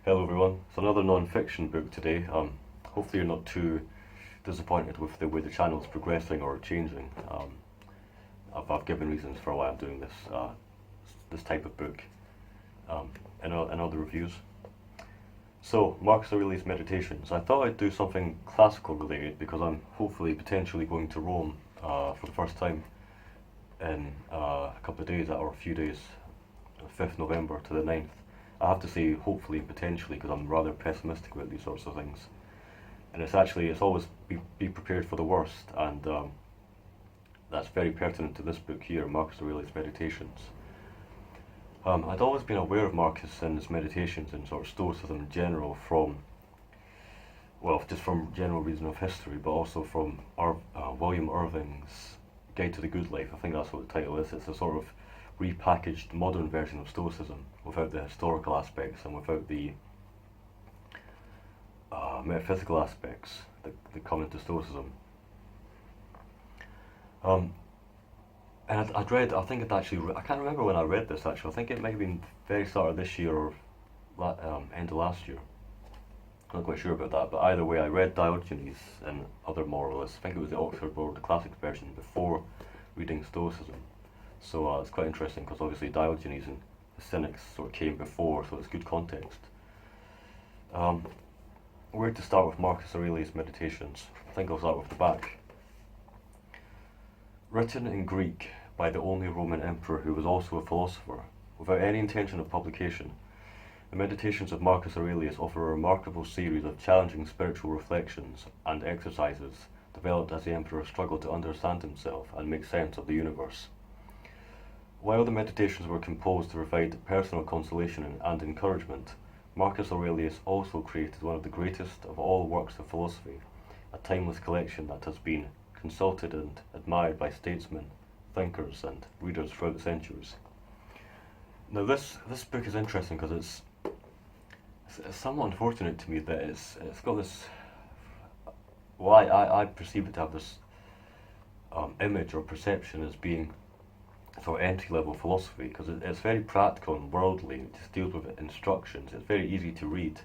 Hello everyone. It's another non-fiction book today. Hopefully you're not too disappointed with the way the channel is progressing or changing. I've given reasons for why I'm doing this type of book in other reviews. So, Marcus Aurelius Meditations. I thought I'd do something classical related because I'm hopefully potentially going to Rome for the first time in a couple of days, or a few days, 5th November to the 9th. I have to say hopefully and potentially because I'm rather pessimistic about these sorts of things. And it's always be prepared for the worst, and that's very pertinent to this book here, Marcus Aurelius Meditations. I'd always been aware of Marcus and his meditations and sort of Stoicism in general just from general reason of history, but also from William Irving's Guide to the Good Life. I think that's what the title is. It's a sort of repackaged modern version of Stoicism without the historical aspects and without the metaphysical aspects that come into Stoicism. And I'd read, I can't remember when I read this actually. I think it might have been very start of this year or end of last year. I'm not quite sure about that, but either way, I read Diogenes and other moralists. I think it was the Oxford World Classics version before reading Stoicism. So it's quite interesting because obviously Diogenes and the Cynics sort of came before, so it's good context. Where to start with Marcus Aurelius Meditations? I think I'll start with the back. Written in Greek by the only Roman emperor who was also a philosopher, without any intention of publication, the Meditations of Marcus Aurelius offer a remarkable series of challenging spiritual reflections and exercises developed as the emperor struggled to understand himself and make sense of the universe. While the Meditations were composed to provide personal consolation and encouragement, Marcus Aurelius also created one of the greatest of all works of philosophy, a timeless collection that has been consulted and admired by statesmen, thinkers, and readers throughout the centuries. Now, this book is interesting because it's somewhat unfortunate to me that it's got this. Well, I perceive it to have this image or perception as being sort of entry-level philosophy, because it's very practical and worldly. It just deals with instructions. It's very easy to read.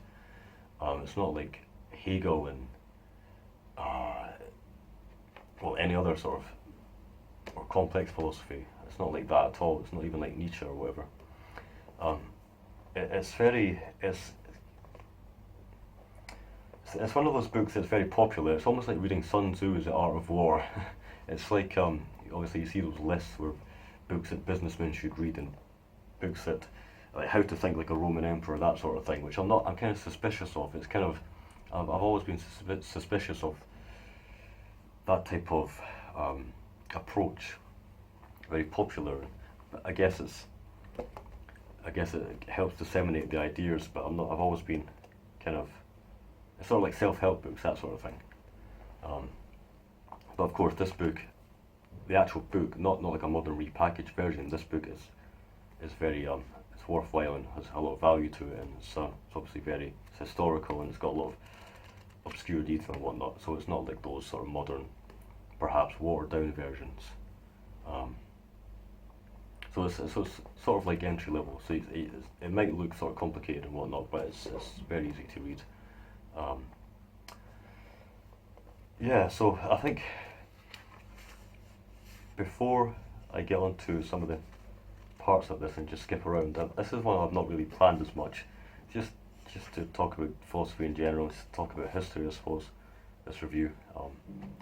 It's not like Hegel and any other sort of or complex philosophy. It's not like that at all. It's not even like Nietzsche or whatever. It's one of those books that's very popular. It's almost like reading Sun Tzu's The Art of War. It's like obviously you see those lists where books that businessmen should read and books that like how to think like a Roman emperor, that sort of thing, which I'm kind of suspicious of. It's kind of I've always been suspicious of that type of approach. Very popular. But I guess it helps disseminate the ideas, but I've always been kind of, it's sort of like self-help books, that sort of thing. But of course, this book, the actual book, not like a modern repackaged version. This book is very it's worthwhile and has a lot of value to it, and it's obviously it's historical and it's got a lot of obscure detail and whatnot. So it's not like those sort of modern, perhaps watered down versions. So it's sort of like entry level. So it might look sort of complicated and whatnot, but it's very easy to read. So I think before I get on to some of the parts of this and just skip around, this is one I've not really planned as much. Just to talk about philosophy in general, just talk about history, I suppose. This review.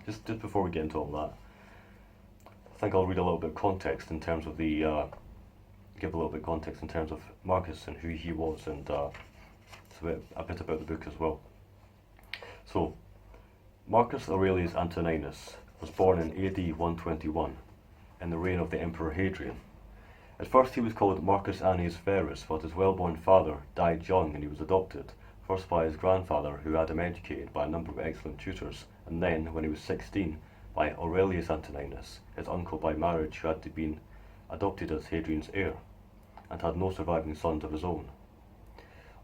Just before we get into all that, I think I'll read a little bit of context in terms of give a little bit of context in terms of Marcus and who he was, and a bit about the book as well. So, Marcus Aurelius Antoninus was born in AD 121 in the reign of the Emperor Hadrian. At first he was called Marcus Annius Verus, but his well-born father died young and he was adopted, first by his grandfather, who had him educated by a number of excellent tutors, and then, when he was 16, by Aurelius Antoninus, his uncle by marriage, who had been adopted as Hadrian's heir, and had no surviving sons of his own.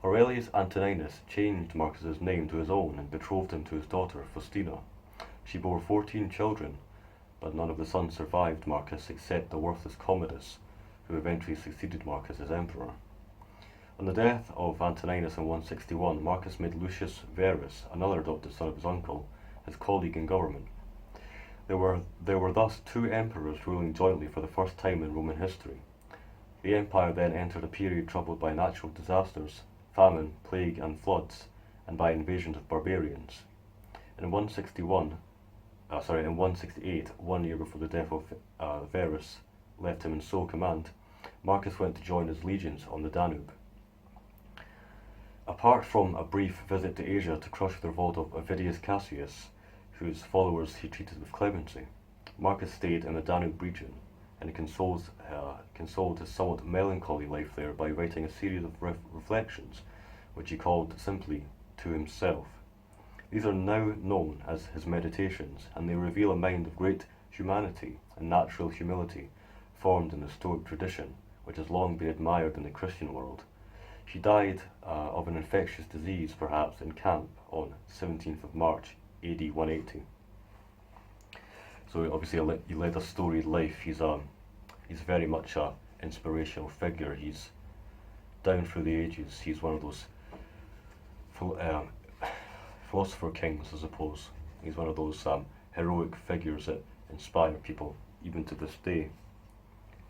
Aurelius Antoninus changed Marcus's name to his own and betrothed him to his daughter, Faustina. She bore 14 children, but none of the sons survived Marcus except the worthless Commodus, who eventually succeeded Marcus as emperor. On the death of Antoninus in 161, Marcus made Lucius Verus, another adopted son of his uncle, his colleague in government. There were thus two emperors ruling jointly for the first time in Roman history. The empire then entered a period troubled by natural disasters, famine, plague, and floods, and by invasions of barbarians. In 168, 1 year before the death of Verus left him in sole command, Marcus went to join his legions on the Danube. Apart from a brief visit to Asia to crush the revolt of Avidius Cassius, whose followers he treated with clemency, Marcus stayed in the Danube region and consoled his somewhat melancholy life there by writing a series of reflections, which he called simply To Himself. These are now known as his Meditations, and they reveal a mind of great humanity and natural humility, formed in the Stoic tradition, which has long been admired in the Christian world. He died of an infectious disease, perhaps, in camp on 17th of March, AD 180. So obviously he led a storied life. He's very much an inspirational figure. He's down through the ages. He's one of those philosopher kings, I suppose. He's one of those heroic figures that inspire people even to this day.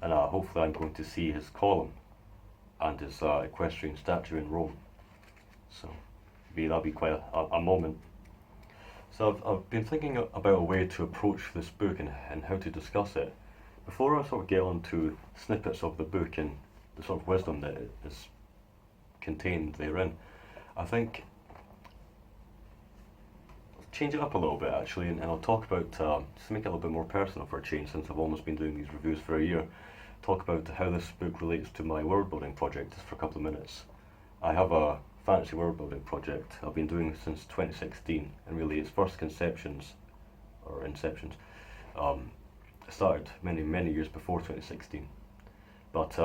And hopefully I'm going to see his column and his equestrian statue in Rome. So that'll be quite a moment. So I've been thinking about a way to approach this book and how to discuss it. Before I sort of get on to snippets of the book and the sort of wisdom that is contained therein, I think I'll change it up a little bit actually, and I'll talk about, just to make it a little bit more personal for a change, since I've almost been doing these reviews for a year, talk about how this book relates to my world building project just for a couple of minutes. I have a fantasy world building project I've been doing since 2016, and really its first inceptions started many years before 2016. But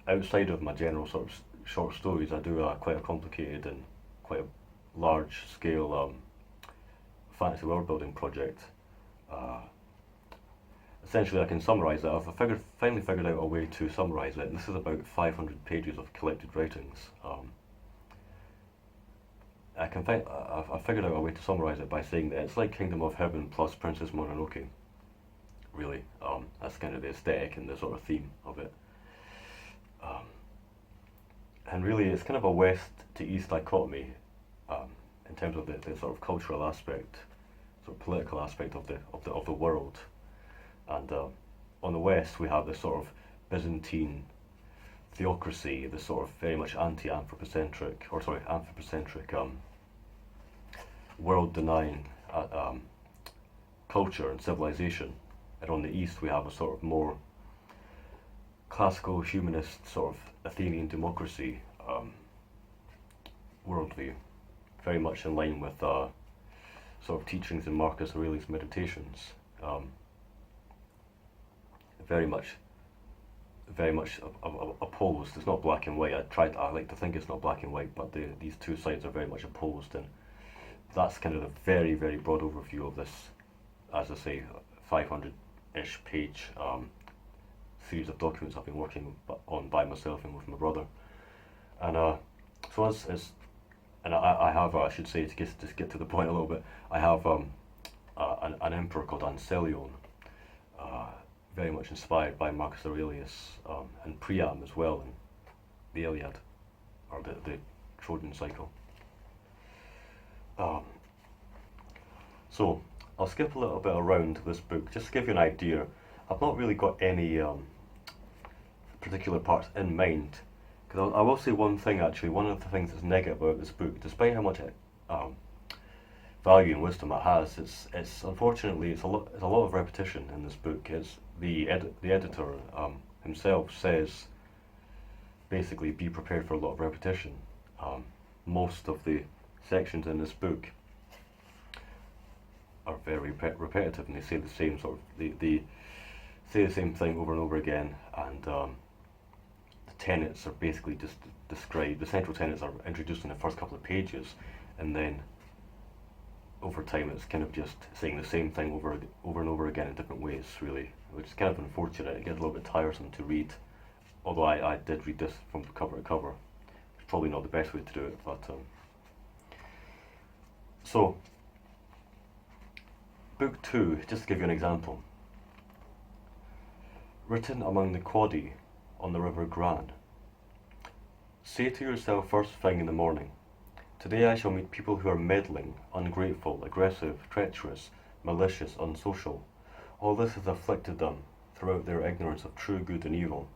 outside of my general sort of short stories, I do quite a complicated and quite a large scale fantasy world building project. Essentially, I can summarise it. I've finally figured out a way to summarise it. This is about 500 pages of collected writings. I figured out a way to summarise it by saying that it's like Kingdom of Heaven plus Princess Mononoke. Really, that's kind of the aesthetic and the sort of theme of it. And really, it's kind of a west to east dichotomy in terms of the sort of cultural aspect, sort of political aspect of the world. And on the west, we have this sort of Byzantine theocracy, this sort of very much anthropocentric world-denying culture and civilization. And on the east, we have a sort of more classical humanist sort of Athenian democracy worldview, very much in line with sort of teachings in Marcus Aurelius' Meditations. Very much opposed. It's not black and white. I like to think it's not black and white, but these two sides are very much opposed, and that's kind of the very broad overview of this, as I say, 500-ish page series of documents I've been working on by myself and with my brother. And so I have, I should say, to just get to the point a little bit, I have an emperor called Ancelion, very much inspired by Marcus Aurelius, and Priam as well in the Iliad, or the Trojan cycle. So I'll skip a little bit around this book, just to give you an idea. I've not really got any particular parts in mind, because I will say one thing actually. One of the things that's negative about this book, despite how much value and wisdom it has, it's unfortunately it's a lot of repetition in this book. It's the editor himself says basically be prepared for a lot of repetition. Most of the sections in this book are very repetitive, and they say the same sort of they say the same thing over and over again, and the tenets are basically just described. The central tenets are introduced in the first couple of pages, and then over time it's kind of just saying the same thing over and over again in different ways, really, which is kind of unfortunate. It gets a little bit tiresome to read, although I did read this from cover to cover probably not the best way to do it, but so book 2, just to give you an example, written among the Quadi on the river Gran. Say to yourself first thing in the morning, today I shall meet people who are meddling, ungrateful, aggressive, treacherous, malicious, unsocial. All this has afflicted them throughout their ignorance of true good and evil.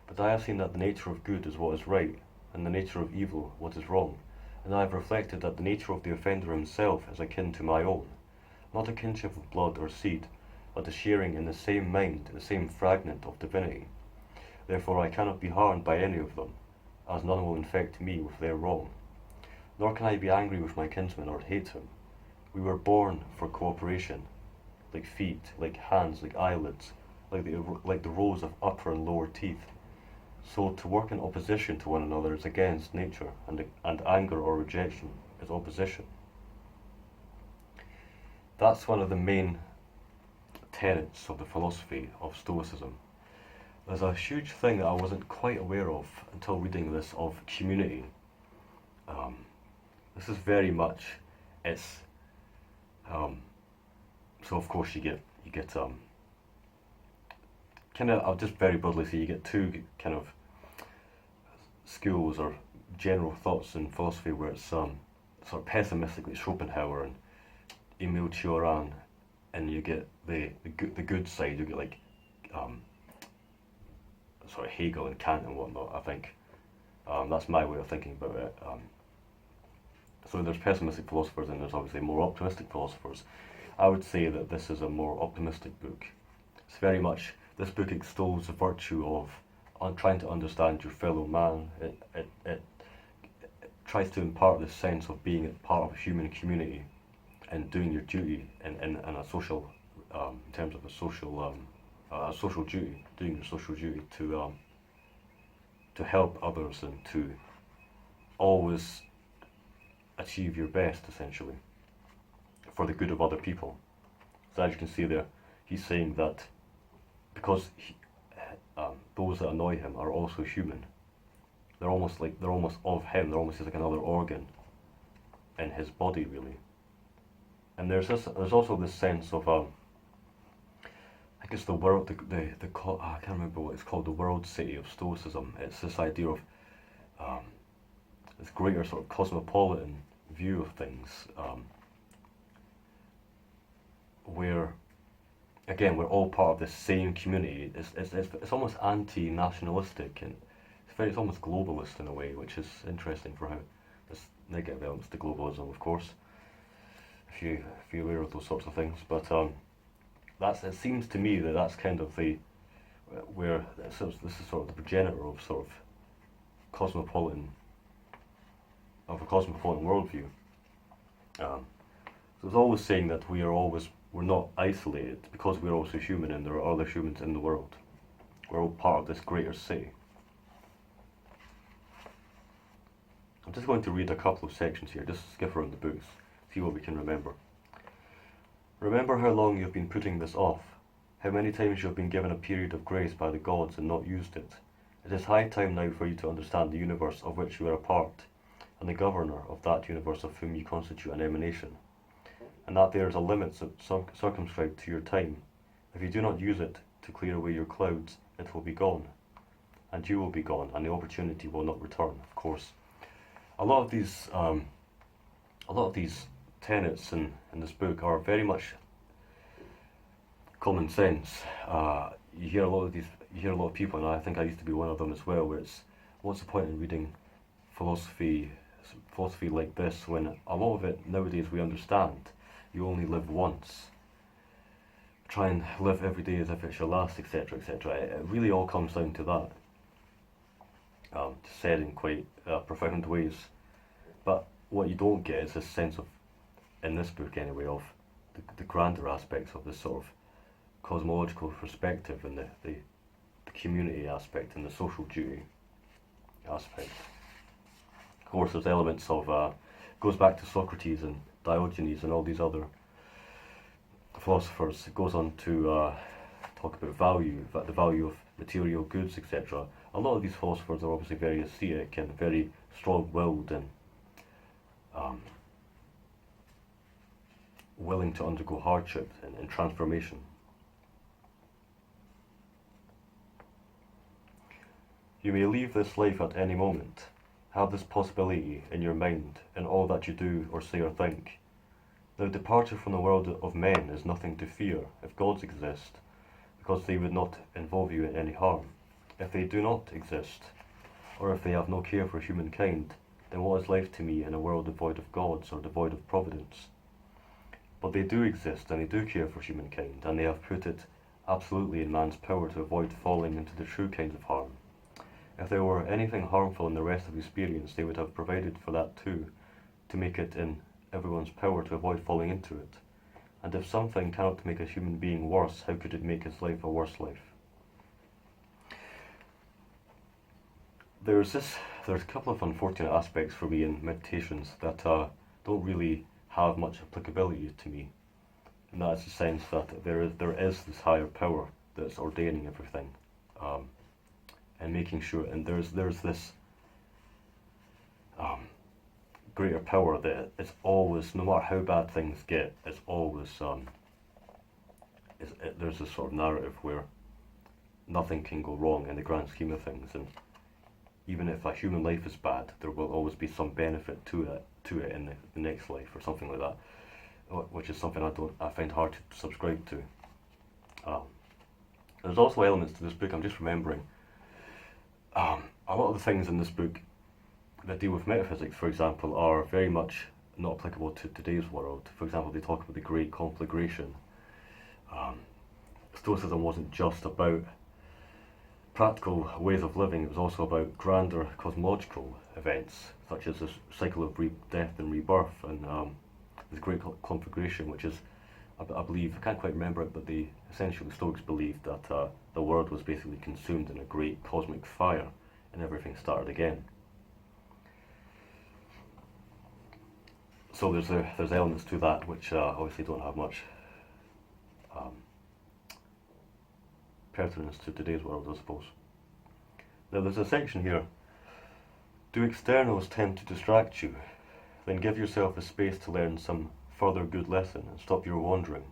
But I have seen that the nature of good is what is right, and the nature of evil what is wrong, and I have reflected that the nature of the offender himself is akin to my own, not a kinship of blood or seed, but a sharing in the same mind, the same fragment of divinity. Therefore I cannot be harmed by any of them, as none will infect me with their wrong. Nor can I be angry with my kinsman or hate him. We were born for cooperation, like feet, like hands, like eyelids, like the rows of upper and lower teeth. So to work in opposition to one another is against nature, and anger or rejection is opposition. That's one of the main tenets of the philosophy of Stoicism. There's a huge thing that I wasn't quite aware of until reading this, of community. This is very much, it's, so of course you get kind of, I'll just very broadly say you get two kind of schools or general thoughts in philosophy where it's sort of pessimistic, like Schopenhauer and Emile Cioran, and you get the good side, you get like sort of Hegel and Kant and whatnot, I think. That's my way of thinking about it. So there's pessimistic philosophers and there's obviously more optimistic philosophers. I would say that this is a more optimistic book. It's very much, this book extols the virtue of trying to understand your fellow man. It tries to impart this sense of being part of a human community and doing your duty in a social, in terms of a social duty, doing your social duty to help others and to always achieve your best, essentially, for the good of other people. So as you can see there, he's saying that because those that annoy him are also human. They're almost of him. They're almost like another organ in his body, really. And there's also this sense of I guess the world, I can't remember what it's called, the world city of Stoicism. It's this idea of this greater sort of cosmopolitan view of things, where again we're all part of this same community. It's almost anti-nationalistic, and it's almost globalist in a way, which is interesting for how there's negative elements to globalism, of course, if you're aware of those sorts of things. But it seems to me that that's kind of this is sort of the progenitor of sort of a cosmopolitan worldview. So it's always saying that we're not isolated because we're also human and there are other humans in the world. We're all part of this greater city. I'm just going to read a couple of sections here, just skip around the books, see what we can remember. Remember how long you have been putting this off, how many times you have been given a period of grace by the gods and not used it. It is high time now for you to understand the universe of which you are a part, and the governor of that universe of whom you constitute an emanation, and that there is a limit circumscribed to your time. If you do not use it to clear away your clouds, it will be gone, and you will be gone, and the opportunity will not return. Of course, a lot of these tenets in this book are very much common sense. You hear a lot of people, and I think I used to be one of them as well, where it's, what's the point in reading philosophy like this when a lot of it nowadays we understand you only live once. Try and live every day as if it's your last, etc., etc. It really all comes down to that, said in quite profound ways. But what you don't get is this sense of, in this book anyway, of the grander aspects of this sort of cosmological perspective and the community aspect and the social duty aspect. Of course, there's elements of, goes back to Socrates and Diogenes and all these other philosophers. It goes on to talk about value, the value of material goods, etc. a lot of these philosophers are obviously very ascetic and very strong-willed and willing to undergo hardship and transformation. You may leave this life at any moment. Have this possibility in your mind in all that you do or say or think. The departure from the world of men is nothing to fear if gods exist, because they would not involve you in any harm. If they do not exist, or if they have no care for humankind, then what is life to me in a world devoid of gods or devoid of providence? But they do exist, and they do care for humankind, and they have put it absolutely in man's power to avoid falling into the true kinds of harm. If there were anything harmful in the rest of experience, they would have provided for that too, to make it in everyone's power to avoid falling into it. And if something cannot make a human being worse, how could it make his life a worse life? There's a couple of unfortunate aspects for me in meditations that don't really have much applicability to me, and that's the sense that there is this higher power that's ordaining everything, and making sure, and there's this greater power that it's always, no matter how bad things get, it's always there's this sort of narrative where nothing can go wrong in the grand scheme of things, and even if a human life is bad, there will always be some benefit to it in the next life or something like that, which is something I find hard to subscribe to. There's also elements to this book, I'm just remembering, a lot of the things in this book that deal with metaphysics, for example, are very much not applicable to today's world. For example, they talk about the Great Conflagration. Stoicism wasn't just about practical ways of living, it was also about grander cosmological events, such as the cycle of death and rebirth, and this Great Conflagration, which is, I believe, I can't quite remember it, but essentially the Stoics believed that the world was basically consumed in a great cosmic fire, and everything started again. So there's elements to that which obviously don't have much pertinence to today's world, I suppose. Now there's a section here. Do externals tend to distract you? Then give yourself a space to learn some further good lesson and stop your wandering.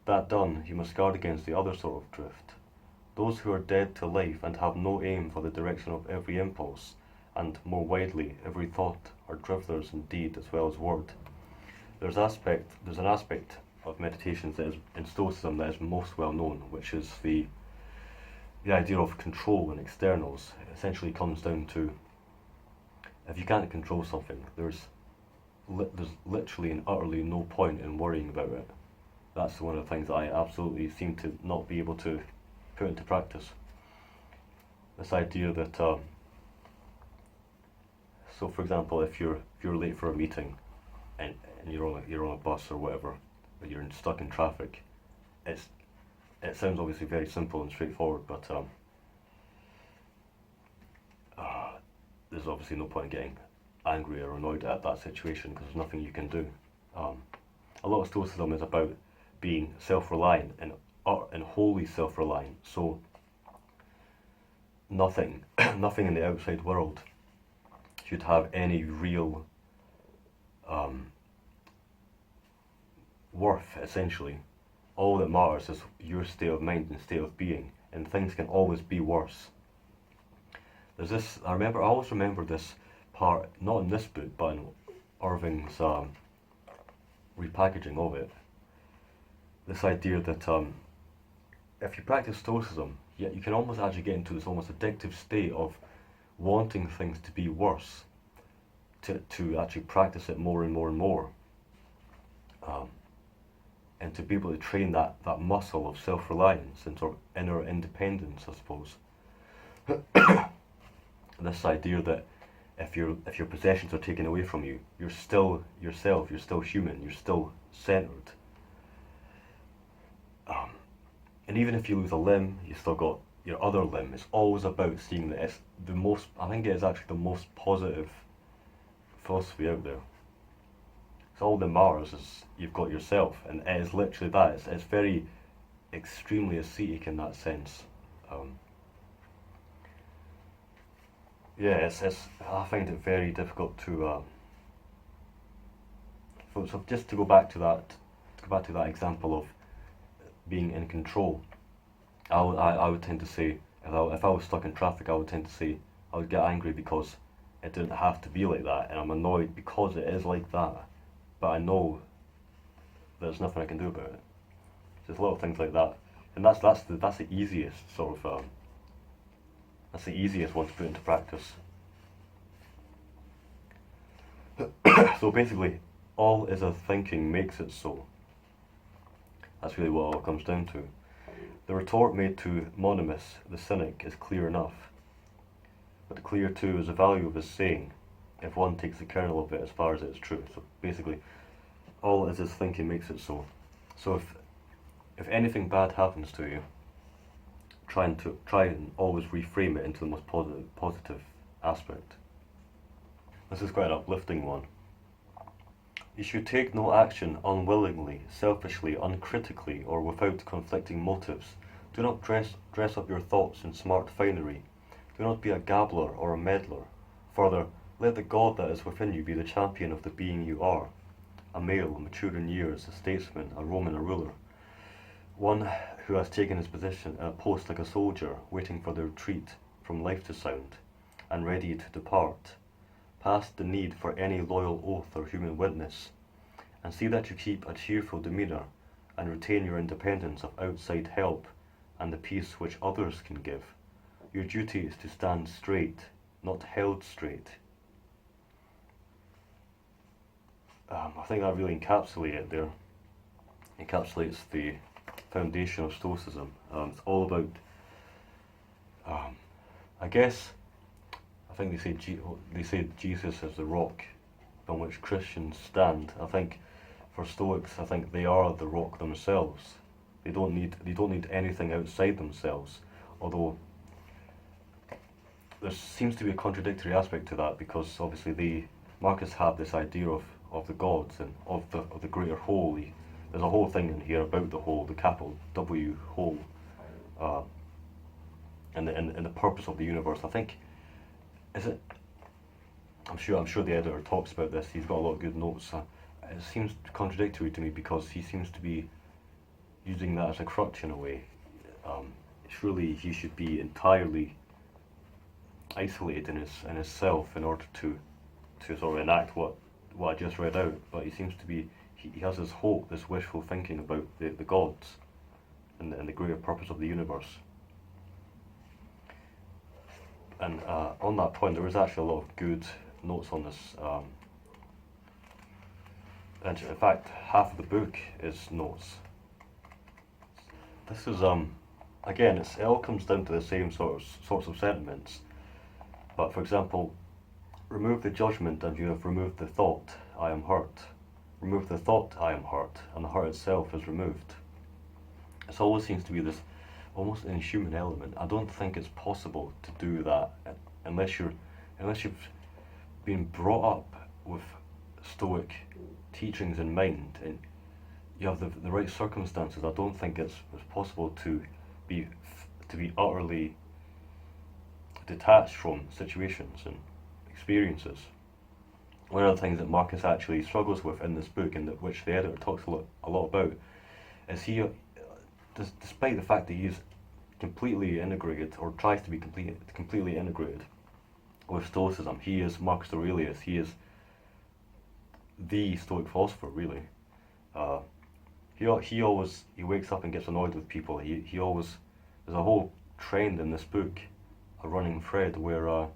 That done, you must guard against the other sort of drift. Those who are dead to life and have no aim for the direction of every impulse, and more widely every thought, are driftlers in deed as well as word. There's an aspect of meditations that is in Stoicism that is most well known, which is the idea of control and externals. It essentially comes down to, if you can't control something, there's literally and utterly no point in worrying about it. That's one of the things that I absolutely seem to not be able to put into practice. This idea that, so for example, if you're late for a meeting and you're on a bus or whatever, but you're stuck in traffic, it sounds obviously very simple and straightforward, but there's obviously no point in getting angry or annoyed at that situation because there's nothing you can do. A lot of Stoicism is about being self-reliant and wholly self-reliant. So nothing in the outside world should have any real worth, essentially. All that matters is your state of mind and state of being, and things can always be worse. There's this, I always remember this part, not in this book, but in Irving's repackaging of it. This idea that if you practice Stoicism, you can almost actually get into this almost addictive state of wanting things to be worse, to actually practice it more and more and more. And to be able to train that muscle of self-reliance and sort of inner independence, I suppose. This idea that if your possessions are taken away from you, you're still yourself, you're still human, you're still centered. And even if you lose a limb, you still got your other limb. It's always about seeing that it's I think it is actually the most positive philosophy out there. So all that matters is you've got yourself, and it is literally that. It's very extremely ascetic in that sense. Yeah, it's I find it very difficult to so just to go back to that example of being in control. I would tend to say if I was stuck in traffic, I would tend to say I would get angry because it didn't have to be like that, and I'm annoyed because it is like that. But I know there's nothing I can do about it. Just little things like that, and that's the easiest sort of that's the easiest one to put into practice. So basically, all is as thinking makes it so. That's really what it all comes down to. The retort made to Monimus, the cynic, is clear enough, but clear too is the value of his saying, if one takes the kernel of it as far as it is true. So basically, all is as thinking makes it so. So if anything bad happens to you, try and always reframe it into the most positive aspect. This is quite an uplifting one. You should take no action unwillingly, selfishly, uncritically, or without conflicting motives. Do not dress up your thoughts in smart finery. Do not be a gabbler or a meddler. Further, let the God that is within you be the champion of the being you are. A male, mature in years, a statesman, a Roman, a ruler. One who has taken his position at a post like a soldier, waiting for the retreat from life to sound, and ready to depart, past the need for any loyal oath or human witness, and see that you keep a cheerful demeanour, and retain your independence of outside help, and the peace which others can give. Your duty is to stand straight, not held straight. I think that really encapsulates it there. Encapsulates the foundation of Stoicism. It's all about, I guess, I think they say Jesus is the rock on which Christians stand. I think for Stoics, I think they are the rock themselves. They don't need anything outside themselves. Although there seems to be a contradictory aspect to that, because obviously Marcus had this idea of the gods and of the greater whole. There's a whole thing in here about the whole, the capital W whole, and the purpose of the universe. I think is it. I'm sure the editor talks about this. He's got a lot of good notes. It seems contradictory to me because he seems to be using that as a crutch in a way. Surely he should be entirely isolated in his self in order to sort of enact what I just read out. But he seems to be he has this hope, this wishful thinking about the gods and the greater purpose of the universe. And on that point, there was actually a lot of good notes on this. And in fact, half of the book is notes. This is again, it all comes down to the same sorts of sentiments. But for example, remove the judgment and you have removed the thought, I am hurt. Remove the thought, I am hurt, and the hurt itself is removed. It always seems to be this almost inhuman element. I don't think it's possible to do that unless you've been brought up with Stoic teachings in mind and you have the right circumstances. I don't think it's possible to be utterly detached from situations and experiences. One of the things that Marcus actually struggles with in this book, and which the editor talks a lot about, is he, despite the fact that he's completely integrated, or tries to be completely integrated with Stoicism, he is Marcus Aurelius. He is the Stoic philosopher, really. He wakes up and gets annoyed with people. He always, there's a whole trend in this book, a running thread where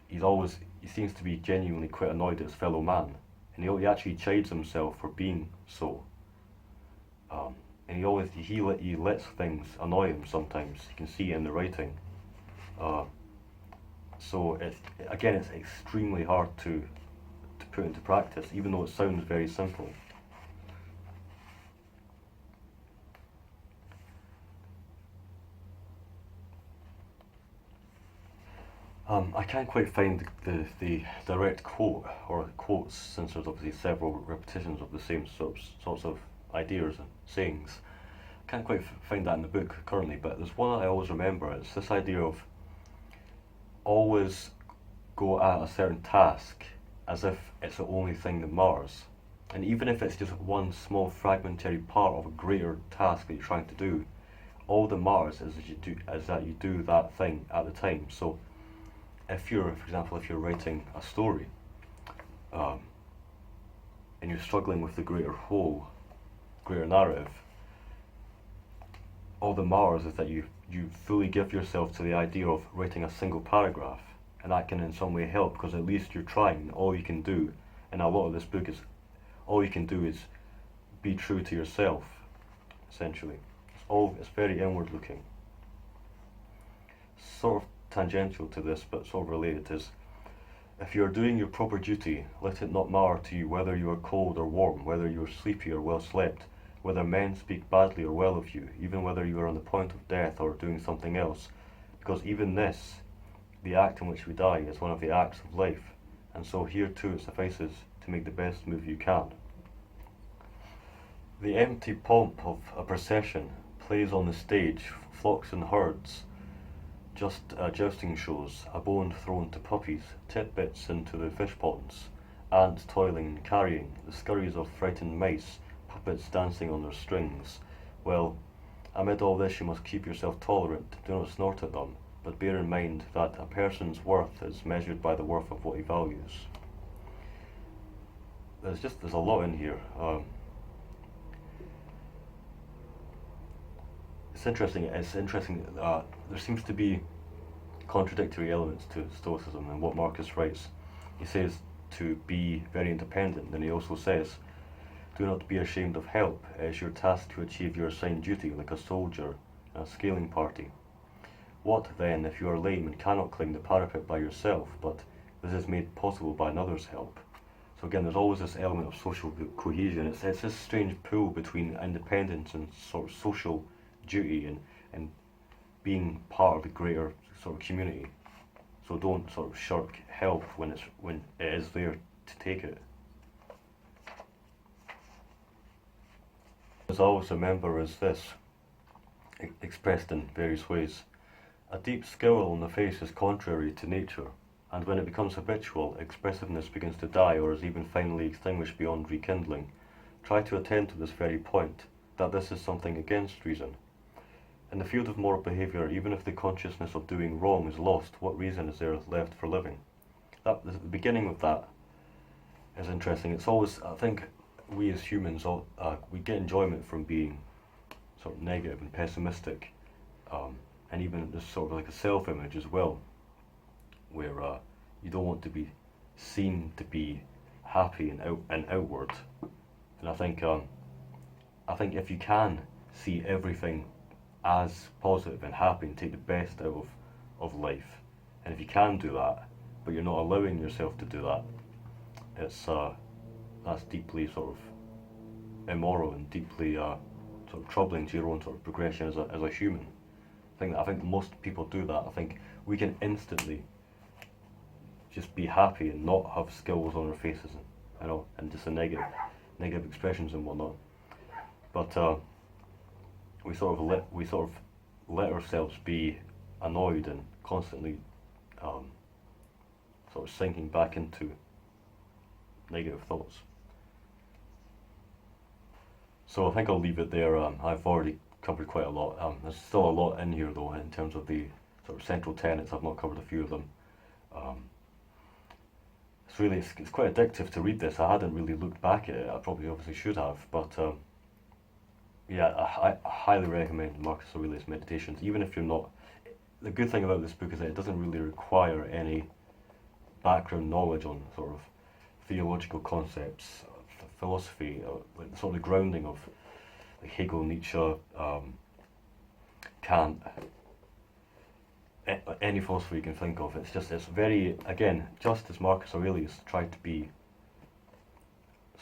he seems to be genuinely quite annoyed at his fellow man, and he actually chides himself for being so. And he lets things annoy him sometimes. You can see it in the writing. So it's extremely hard to put into practice, even though it sounds very simple. I can't quite find the direct quote or quotes, since there's obviously several repetitions of the same sorts of ideas and sayings. I can't quite find that in the book currently, but there's one that I always remember. It's this idea of always go at a certain task as if it's the only thing that matters. And even if it's just one small fragmentary part of a greater task that you're trying to do, all that matters is that you do that thing at the time. So if you're, for example, if you're writing a story, and you're struggling with the greater whole, greater narrative, all that matters is that you fully give yourself to the idea of writing a single paragraph, and that can in some way help, because at least you're trying. All you can do, and a lot of this book is, all you can do is be true to yourself, essentially. It's very inward looking. Sort of tangential to this, but sort of related, is if you are doing your proper duty, let it not matter to you whether you are cold or warm, whether you are sleepy or well slept, whether men speak badly or well of you, even whether you are on the point of death or doing something else, because even this, the act in which we die, is one of the acts of life, and so here too it suffices to make the best move you can. The empty pomp of a procession, plays on the stage, flocks and herds, just jousting shows, a bone thrown to puppies, titbits into the fish ponds, ants toiling and carrying, the scurries of frightened mice, puppets dancing on their strings. Well, amid all this you must keep yourself tolerant, do not snort at them, but bear in mind that a person's worth is measured by the worth of what he values. There's a lot in here. It's interesting. There seems to be contradictory elements to Stoicism, and what Marcus writes. He says to be very independent, and he also says, do not be ashamed of help. It is your task to achieve your assigned duty, like a soldier in a scaling party. What then if you are lame and cannot climb the parapet by yourself, but this is made possible by another's help? So again, there's always this element of social cohesion. It's this strange pull between independence and sort of social duty and being part of the greater sort of community. So don't sort of shirk help when it is there to take it. As I always remember is this, expressed in various ways. A deep scowl on the face is contrary to nature, and when it becomes habitual, expressiveness begins to die or is even finally extinguished beyond rekindling. Try to attend to this very point, that this is something against reason. In the field of moral behaviour, even if the consciousness of doing wrong is lost, what reason is there left for living? The beginning of that is interesting. It's always, I think, we as humans, we get enjoyment from being sort of negative and pessimistic, and even there's sort of like a self-image as well, where you don't want to be seen to be happy and outward. And I think if you can see everything as positive and happy and take the best out of life, and if you can do that, but you're not allowing yourself to do that, that's deeply sort of immoral and deeply sort of troubling to your own sort of progression as a human. I think most people do that. I think we can instantly just be happy and not have scowls on our faces, and just a negative expressions and whatnot. But we sort of let ourselves be annoyed and constantly sort of sinking back into negative thoughts. So I think I'll leave it there. I've already covered quite a lot. There's still a lot in here though, in terms of the sort of central tenets. I've not covered a few of them. It's quite addictive to read this. I hadn't really looked back at it. I probably obviously should have, but yeah, I highly recommend Marcus Aurelius Meditations. Even if you're not, the good thing about this book is that it doesn't really require any background knowledge on sort of theological concepts, philosophy, like sort of the grounding of like Hegel, Nietzsche, Kant, any philosopher you can think of. It's very, again, just as Marcus Aurelius tried to be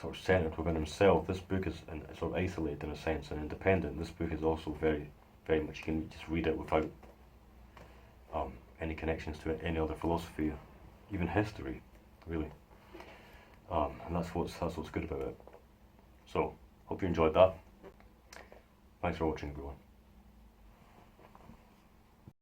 sort of centered within himself, this book is sort of isolated in a sense and independent. This book is also very, very much, you can just read it without any connections to any other philosophy, even history, really. And that's what's good about it. So, hope you enjoyed that. Thanks for watching, everyone.